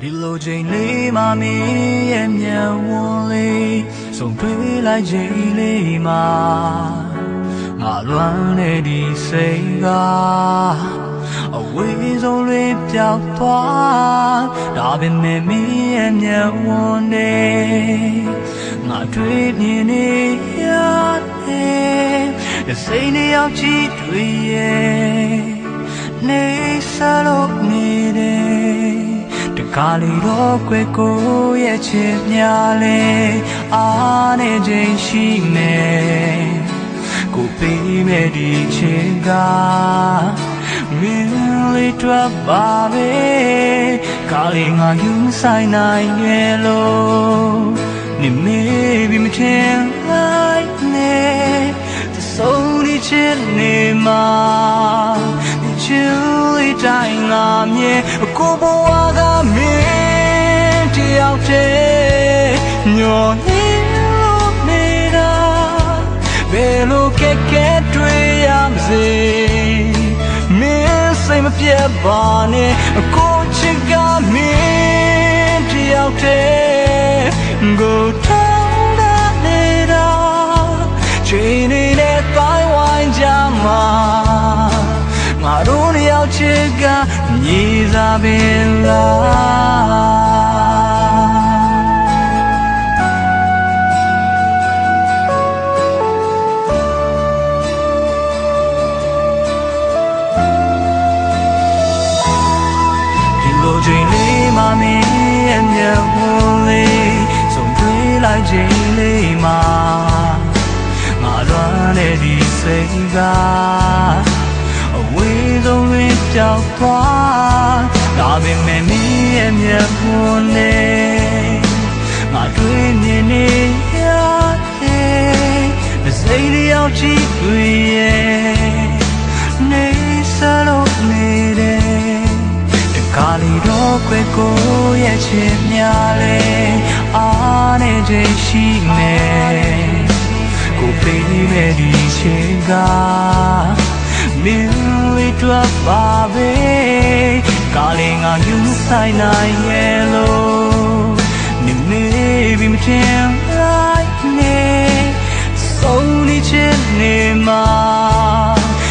ဒီလိုချိန်လေးမှမင်းရဲ့မျက်ဝန်းလေးဆုံးတွေ့လိုက်ချိန်လေးမှာငါလွမ်းနေဒီစိတ်ကအဝေးဆုံးလေးပြောက်သွားဒါပေမဲ့မင်းရဲ့မျက်ဝန်းလေးငါတွေ့မြင်နေရတယ်စိတ်နဲ့ရောက်ချီတွေ့ရဲ့နေစားလို့နေတယ်တကားလေးတော့ကွယ်ကိုရဲ့ချစ်များလဲအားနေခြင်းရှိမယ်ကိုပေးမဲ့ဒီချစ်ကမင်းလေးတော့ပါပဲကားလေးငါယူဆိုင်နိုင်ရဲ့လို့နေမေးပြီးမထင်လိုက်နဲ့ဆုံးဒီချစ်နေမှာဒီချစ်လေးတိုင်းငါမြဲကိုဘဝကမင်းတယောက်တည်းညော်နေလို့နေတာဘယ်လိုကဲကဲတွေ့ရမစေမင်းစိတ်မပြတ်ပါနဲ့ကိုချစ်ကမင်းတယောက်တည်းကိုထောင်းတာနေတာချိန်နေတဲ့တိုင်းဝိုင်းကြမှာငါတို့တယောက်ချစ်ကမြေစာပင်လားဒီလိုချိန်လေးမှမင်းရဲ့မျက်ဝန်းလေးဆုံးတွေ့လိုက်ချိန်လေးမှာငါလွမ်းနေဒီစိတ်ကအဝေးဆုံးလေးပြောက်သွားဒါပေမဲ့မင်းရဲ့မျက်ဝန်းလေးငါတွေ့မြင်နေရတယ်စိတ်ရောက်ချီတွေ့ရဲ့နေစားလို့နေတယ်တကားလေးတော့ကွယ်ကိုရဲ့ချစ်များလဲအားနေခြင်းရှိမယ်ကိုပေးမဲ့ဒီချစ်ကမင်းလေးတော့ပါပဲကားလေးငါယူဆိုင်နိုင်ရဲ့လို့နေမေးပြီးမထင်လိုက်နဲ့ဆုံးဒီချစ်နေမှာ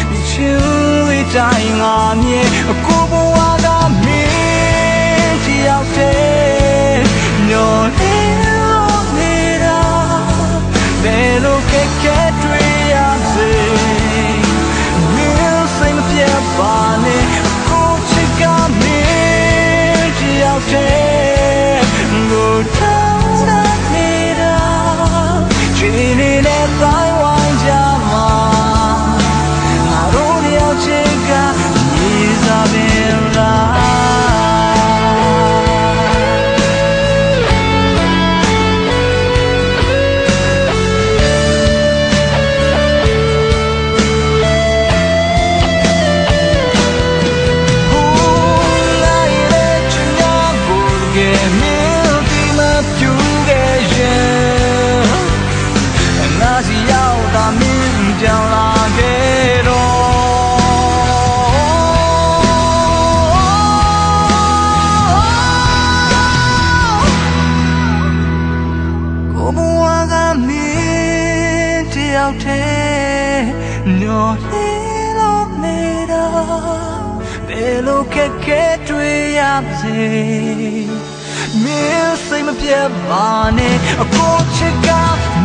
ဒီချစ်လေးတိုင်းငါမြဲကိုဘဝကမင်းတယောက်တည်းညော်နေလို့နေတာဘယ်လိုကဲကဲတွေ့ရစေပါနဲ့ကိုချစ်ကမင်းတယောက်တည်းကိုထောင်းတာနေတာချိန်နေတဲ့တိုင်းဝိုင်းကြမှာငါတို့တယောက်ချစ်ကမြေစာပင်လားကြောင်လာခဲ့တော့ကိုဘဝကမင်းတယောက်တည်းညော်နေလို့နေတာဘယ်လိုကဲကဲတွေ့ရစေမင်းစိတ်မပြတ်ပါနဲ့ကိုချစ်က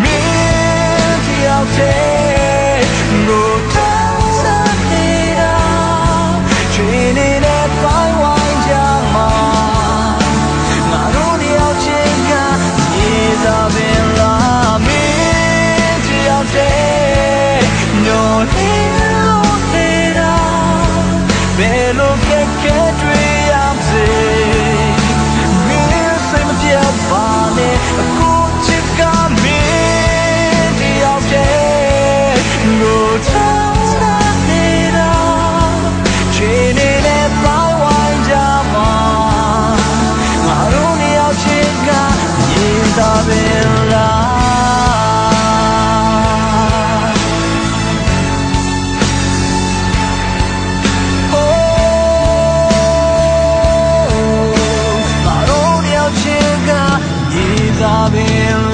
မင်းတယောက်တည်းကိုထောင်းစားနေတာချိန်နေတဲ့တိုင်းဝိုင်းကြမှာငါတို့တယောက်ချစ်ကမြေစာပင်လားမင်းတယောက်တည်းညော်နေလို့နေတာဘယ်လိုကဲကဲတွေ့ရစေမင်းစိတ်မပြတ်ပါနဲ့ကိုချစ်ကမင်းတယောက်တည်းကိုထောင်းစားနေတာချိန်နေတဲ့တိုင်းဝိုင်းကြမှာငါတို့တယောက်ချစ်ကမြေစာပင်လားငါတို့ ပင်